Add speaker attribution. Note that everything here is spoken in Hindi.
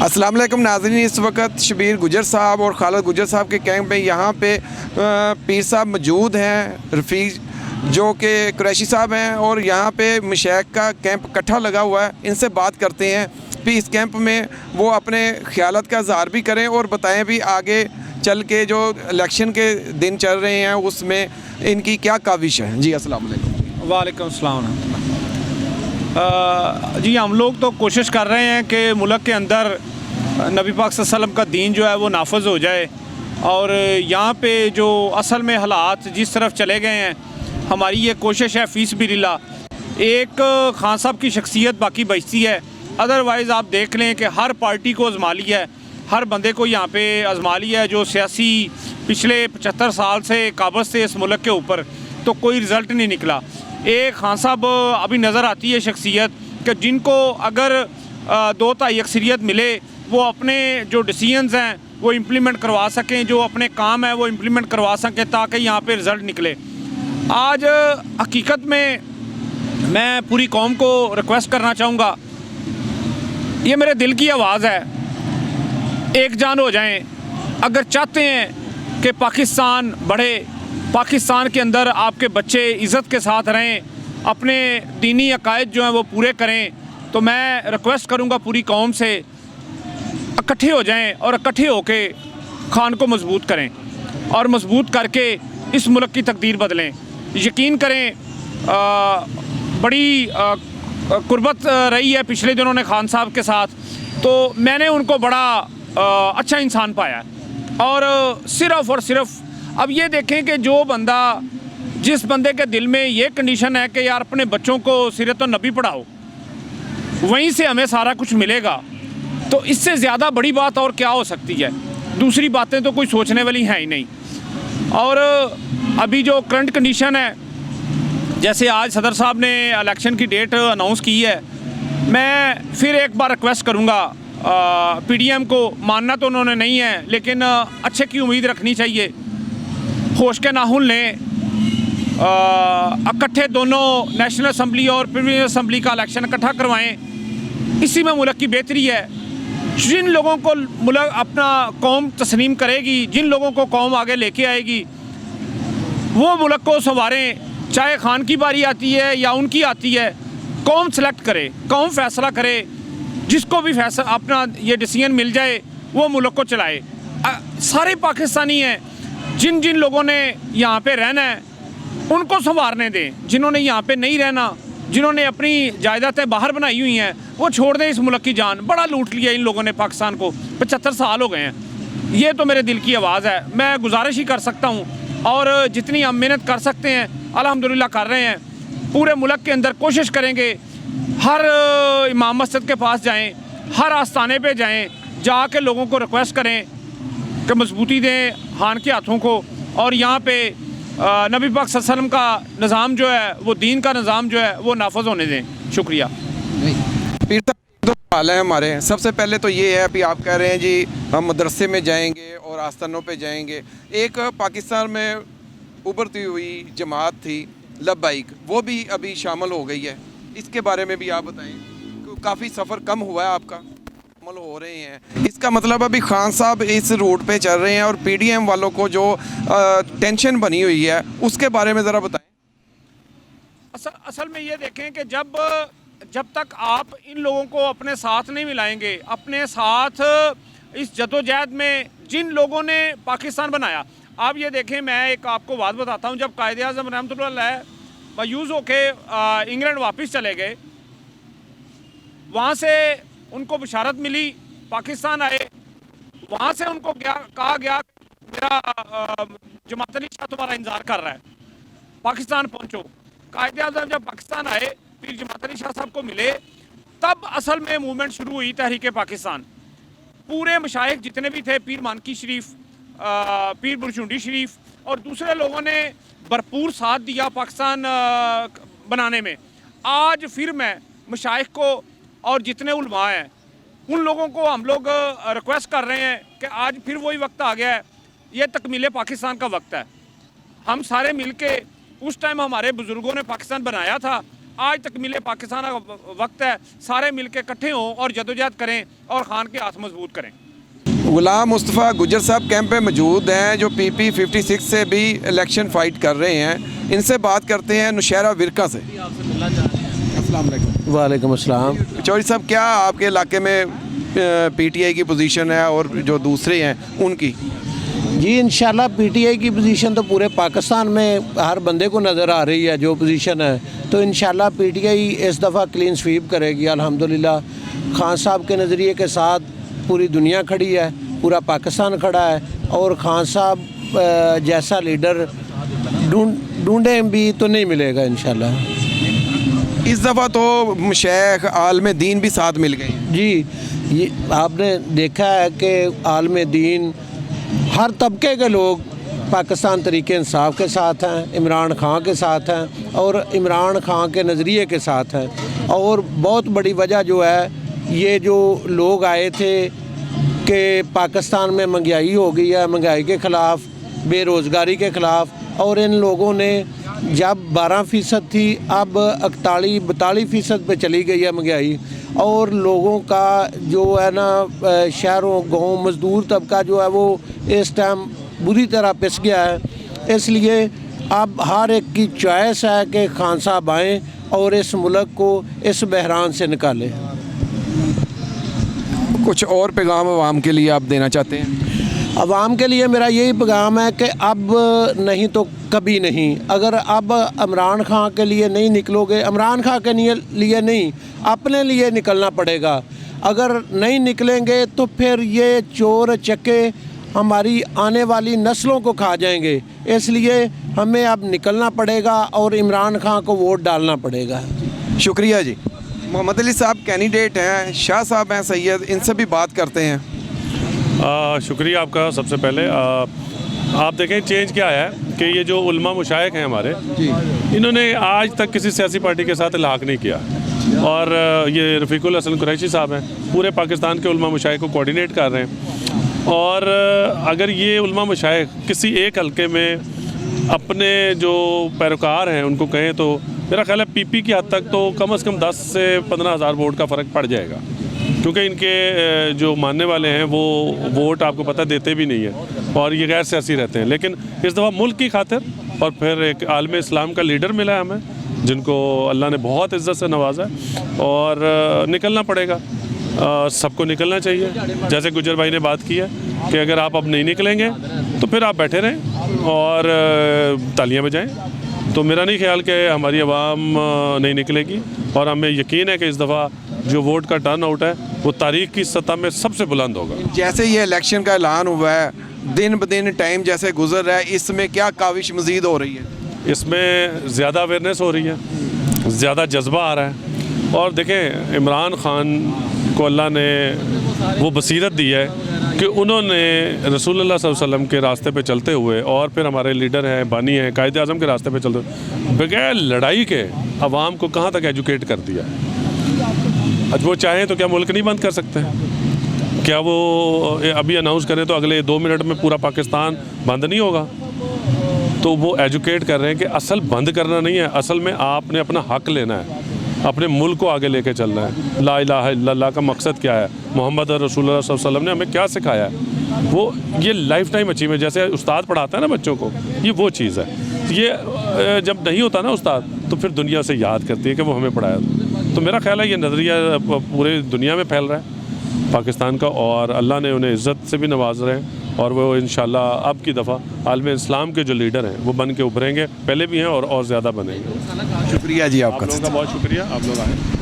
Speaker 1: अस्सलाम वालेकुम नाज़रीन, इस वक्त शबीर गुजर साहब और खालिद गुजर साहब के कैंप में यहाँ पे पीर साहब मौजूद हैं, रफ़ीक जो कि कुरैशी साहब हैं, और यहाँ पे मशाइख का कैंप इकट्ठा लगा हुआ है। इनसे बात करते हैं कि इस कैंप में वो अपने ख़यालात का इज़हार भी करें और बताएं भी आगे चल के जो इलेक्शन के दिन चल रहे हैं उसमें इनकी क्या काविश है। जी अस्सलाम वालेकुम।
Speaker 2: वालेकुम अस्सलाम। जी हम लोग तो कोशिश कर रहे हैं कि मुल्क के अंदर नबी पाक सल्लल्लाहु अलैहि वसल्लम का दीन जो है वो नाफज हो जाए, और यहाँ पे जो असल में हालात जिस तरफ चले गए हैं, हमारी ये कोशिश है फ़ीस बिल्ला। एक खान साहब की शख्सियत बाकी बचती है, अदरवाइज़ आप देख लें कि हर पार्टी को आज़मा लिया है, हर बंदे को यहाँ पे आज़मा लिया है जो सियासी पिछले 75 साल से काबज़ थे इस मुल्क के ऊपर, तो कोई रिज़ल्ट नहीं निकला। एक खान साहब अभी नज़र आती है शख्सियत कि जिनको अगर 2/3 अक्सरियत मिले वो अपने जो डिसीजंस हैं वो इम्प्लीमेंट करवा सकें, जो अपने काम है वो इम्प्लीमेंट करवा सकें ताकि यहाँ पे रिज़ल्ट निकले। आज हकीकत में मैं पूरी कौम को रिक्वेस्ट करना चाहूँगा, ये मेरे दिल की आवाज़ है, एक जान हो जाएं। अगर चाहते हैं कि पाकिस्तान बढ़े, पाकिस्तान के अंदर आपके बच्चे इज़्ज़त के साथ रहें, अपने दीनी अकायद जो हैं वो पूरे करें, तो मैं रिक्वेस्ट करूँगा पूरी कौम से इकट्ठे हो जाएं और इकट्ठे होके खान को मजबूत करें और मजबूत करके इस मुल्क की तकदीर बदलें। यकीन करें बड़ी कुर्बत रही है पिछले दिनों ने खान साहब के साथ, तो मैंने उनको बड़ा अच्छा इंसान पाया। और सिर्फ़ और सिर्फ अब ये देखें कि जो बंदा, जिस बंदे के दिल में ये कंडीशन है कि यार अपने बच्चों को सीरत नबी पढ़ाओ, वहीं से हमें सारा कुछ मिलेगा, तो इससे ज़्यादा बड़ी बात और क्या हो सकती है। दूसरी बातें तो कोई सोचने वाली हैं ही नहीं। और अभी जो करंट कंडीशन है, जैसे आज सदर साहब ने इलेक्शन की डेट अनाउंस की है, मैं फिर एक बार रिक्वेस्ट करूँगा PDM को, मानना तो उन्होंने नहीं है लेकिन अच्छे की उम्मीद रखनी चाहिए, होश के नाखून लें, इकट्ठे दोनों नेशनल असम्बली और प्रीवियस असम्बली का इलेक्शन इकट्ठा करवाएं। इसी में मुल्क की बेहतरी है। जिन लोगों को मुल्क अपना कौम तस्लीम करेगी, जिन लोगों को कौम आगे लेके आएगी, वो मुल्क को संवारें। चाहे खान की बारी आती है या उनकी आती है, कौम सेलेक्ट करे, कौम फैसला करे, जिसको भी फैसला अपना ये डिसीजन मिल जाए वो मुल्क को चलाए। सारे पाकिस्तानी हैं, जिन जिन लोगों ने यहाँ पे रहना है उनको संवारने दें, जिन्होंने यहाँ पे नहीं रहना, जिन्होंने अपनी जायदादें बाहर बनाई हुई हैं, वो छोड़ दें इस मुल्क की जान। बड़ा लूट लिया इन लोगों ने पाकिस्तान को, 75 साल हो गए हैं। ये तो मेरे दिल की आवाज़ है। मैं गुजारिश ही कर सकता हूँ, और जितनी हम मेहनत कर सकते हैं अल्हम्दुलिल्लाह कर रहे हैं। पूरे मुल्क के अंदर कोशिश करेंगे, हर इमाम मस्जिद के पास जाएँ, हर आस्थाने पर जाएँ, जाके लोगों को रिक्वेस्ट करें कि मजबूती दें खान के हाथों को, और यहाँ पे नबी पाक सल्लल्लाहु अलैहि वसल्लम का निज़ाम जो है वो दीन का निज़ाम जो है वो नाफज होने दें। शुक्रिया।
Speaker 1: पीर साहब दो सवाल हैं हमारे। सबसे पहले तो ये है कि आप कह रहे हैं जी हम मदरसे में जाएंगे और आस्थानों पे जाएंगे। एक पाकिस्तान में उभरती हुई जमात थी लब्बाइक, वो भी अभी शामिल हो गई है, इसके बारे में भी आप बताएं। काफ़ी सफ़र कम हुआ है आपका, शामिल हो रहे हैं, इसका मतलब अभी खान साहब इस रूट पे चल रहे हैं, और PDM वालों को जो टेंशन बनी हुई है उसके बारे में ज़रा बताएं।
Speaker 2: असल में ये देखें कि जब तक आप इन लोगों को अपने साथ नहीं मिलाएंगे, अपने साथ इस जदोजहद में जिन लोगों ने पाकिस्तान बनाया, आप ये देखें, मैं एक आपको बात बताता हूँ। जब कायदे आज़म रहमतुल्लाह अलैह मायूस होके इंग्लैंड वापस चले गए, वहाँ से उनको बशारत मिली, पाकिस्तान आए, वहाँ से उनको कहा गया मेरा जमात अली शाह तुम्हारा इंतज़ार कर रहा है, पाकिस्तान पहुँचो। कायदे आज़म जब पाकिस्तान आए, फिर जमात अली शाह साहब को मिले, तब असल में मूवमेंट शुरू हुई तहरीक पाकिस्तान। पूरे मशाइख जितने भी थे, पीर मानकी शरीफ, पीर बुरशुंडी शरीफ और दूसरे लोगों ने भरपूर साथ दिया पाकिस्तान बनाने में। आज फिर मैं मशाइख को और जितने उलमा हैं उन लोगों को हम लोग रिक्वेस्ट कर रहे हैं कि आज फिर वही वक्त आ गया है, ये तकमीले पाकिस्तान का वक्त है। हम सारे मिल के, उस टाइम हमारे बुज़ुर्गों ने पाकिस्तान बनाया था, आज तक मिले पाकिस्तान का वक्त है, सारे मिलकर इकट्ठे हों और जदोजहद करें और खान के हाथ मजबूत करें।
Speaker 1: गुलाम मुस्तफ़ा गुजर साहब कैंप पे मौजूद हैं, जो PP 56 से भी इलेक्शन फ़ाइट कर रहे हैं। इनसे बात करते हैं नौशहरा विरका से। अस्सलाम वालेकुम।
Speaker 3: वालेकुम अस्सलाम।
Speaker 1: चौधरी साहब, क्या आपके इलाके में PTI की पोजीशन है और जो दूसरे हैं उनकी?
Speaker 3: जी इंशाल्लाह PTI की पोजीशन तो पूरे पाकिस्तान में हर बंदे को नज़र आ रही है जो पोजीशन है, तो इंशाल्लाह PTI इस दफ़ा क्लीन स्वीप करेगी अल्हम्दुलिल्लाह। खान साहब के नज़रिए के साथ पूरी दुनिया खड़ी है, पूरा पाकिस्तान खड़ा है, और खान साहब जैसा लीडर ढूंढे भी तो नहीं मिलेगा इंशाल्लाह।
Speaker 1: इस दफ़ा तो मशाइख आलम दीन भी साथ मिल गए हैं।
Speaker 3: जी, ये आपने देखा है कि आलम दीन हर तबके के लोग पाकिस्तान तरीके इंसाफ के साथ हैं, इमरान खान के साथ हैं और इमरान खान के नज़रिए के साथ हैं। और बहुत बड़ी वजह जो है, ये जो लोग आए थे कि पाकिस्तान में महंगाई हो गई है, महंगाई के ख़िलाफ़, बेरोज़गारी के ख़िलाफ़, और इन लोगों ने जब 12% थी अब 41-42% पे चली गई है महंगाई, और लोगों का जो है ना शहरों गाँव मज़दूर तबका जो है वो इस टाइम बुरी तरह पिस गया है। इसलिए अब हर एक की चॉइस है कि खान साहब आएँ और इस मुल्क को इस बहरान से निकालें।
Speaker 1: कुछ और पैगाम आवाम के लिए आप देना चाहते हैं?
Speaker 3: अवाम के लिए मेरा यही पैगाम है कि अब नहीं तो कभी नहीं। अगर अब इमरान खान के लिए नहीं निकलोगे, इमरान खान के लिए नहीं, अपने लिए निकलना पड़ेगा। अगर नहीं निकलेंगे तो फिर ये चोर चक्के हमारी आने वाली नस्लों को खा जाएंगे। इसलिए हमें अब निकलना पड़ेगा और इमरान खान को वोट डालना पड़ेगा।
Speaker 1: शुक्रिया जी। मोहम्मद अली साहब कैंडिडेट हैं, शाह साहब हैं सैयद, इनसे भी बात करते हैं।
Speaker 4: शुक्रिया आपका। सबसे पहले आप देखें चेंज क्या आया है कि ये जो उलमा मुशाइख हैं हमारे, इन्होंने आज तक किसी सियासी पार्टी के साथ इलाक़ नहीं किया, और ये रफ़ीकुल हसन कुरैशी साहब हैं, पूरे पाकिस्तान के उलमा मुशाइख को कोऑर्डिनेट कर रहे हैं। और अगर ये उलमा मुशाइख किसी एक हल्के में अपने जो पैरोकार हैं उनको कहें तो मेरा ख्याल है PP की हद तक तो कम से कम 10 से 15 हज़ार वोट का फ़र्क पड़ जाएगा, क्योंकि इनके जो मानने वाले हैं वो वोट आपको पता देते भी नहीं है और ये गैर सियासी रहते हैं। लेकिन इस दफ़ा मुल्क की खातिर और फिर एक आलम इस्लाम का लीडर मिला है हमें, जिनको अल्लाह ने बहुत इज़्ज़त से नवाजा है, और निकलना पड़ेगा। सबको निकलना चाहिए। जैसे गुजर भाई ने बात की है कि अगर आप अब नहीं निकलेंगे तो फिर आप बैठे रहें और तालियां बजाएं। तो मेरा नहीं ख्याल कि हमारी आवाम नहीं निकलेगी, और हमें यकीन है कि इस दफ़ा जो वोट का टर्न आउट है वो तारीख की सतह में सबसे बुलंद होगा।
Speaker 1: जैसे ये इलेक्शन का ऐलान हुआ है, दिन ब दिन टाइम जैसे गुजर रहा है, इसमें क्या काविश मज़ीद हो रही है?
Speaker 4: इसमें ज़्यादा अवेयरनेस हो रही है, ज़्यादा जज्बा आ रहा है। और देखें, इमरान खान को अल्लाह ने वो बसीरत दी है कि उन्होंने रसूलुल्लाह सल्लल्लाहु अलैहि वसल्लम के रास्ते पे चलते हुए, और फिर हमारे लीडर हैं, बानी हैं, कायदे आज़म के रास्ते पे चलते हुए बगैर लड़ाई के अवाम को कहाँ तक एजुकेट कर दिया। आज वो चाहें तो क्या मुल्क नहीं बंद कर सकते हैं? क्या वो अभी अनाउंस करें तो अगले 2 मिनट में पूरा पाकिस्तान बंद नहीं होगा? तो वो एजुकेट कर रहे हैं कि असल बंद करना नहीं है, असल में आपने अपना हक लेना है, अपने मुल्क को आगे लेके चलना है। ला इलाहा इल्लल्लाह का मकसद क्या है, मोहम्मद रसूलुल्लाह सल्लल्लाहु अलैहि वसल्लम ने हमें क्या सिखाया है, वो ये लाइफ टाइम अचीवमेंट। जैसे उस्ताद पढ़ाता है ना बच्चों को, ये वो चीज़ है। ये जब नहीं होता ना उस्ताद, तो फिर दुनिया से याद करती है कि वो हमें पढ़ाया। तो मेरा ख्याल है ये नज़रिया पूरे दुनिया में फैल रहा है पाकिस्तान का, और अल्लाह ने उन्हें इज़्ज़त से भी नवाज रहे हैं, और वो इंशाल्लाह अब की दफ़ा आलम इस्लाम के जो लीडर हैं वो बन के उभरेंगे, पहले भी हैं और ज़्यादा बनेंगे।
Speaker 1: शुक्रिया जी आपका।
Speaker 4: आप लोगों का बहुत शुक्रिया, आप लोग आए।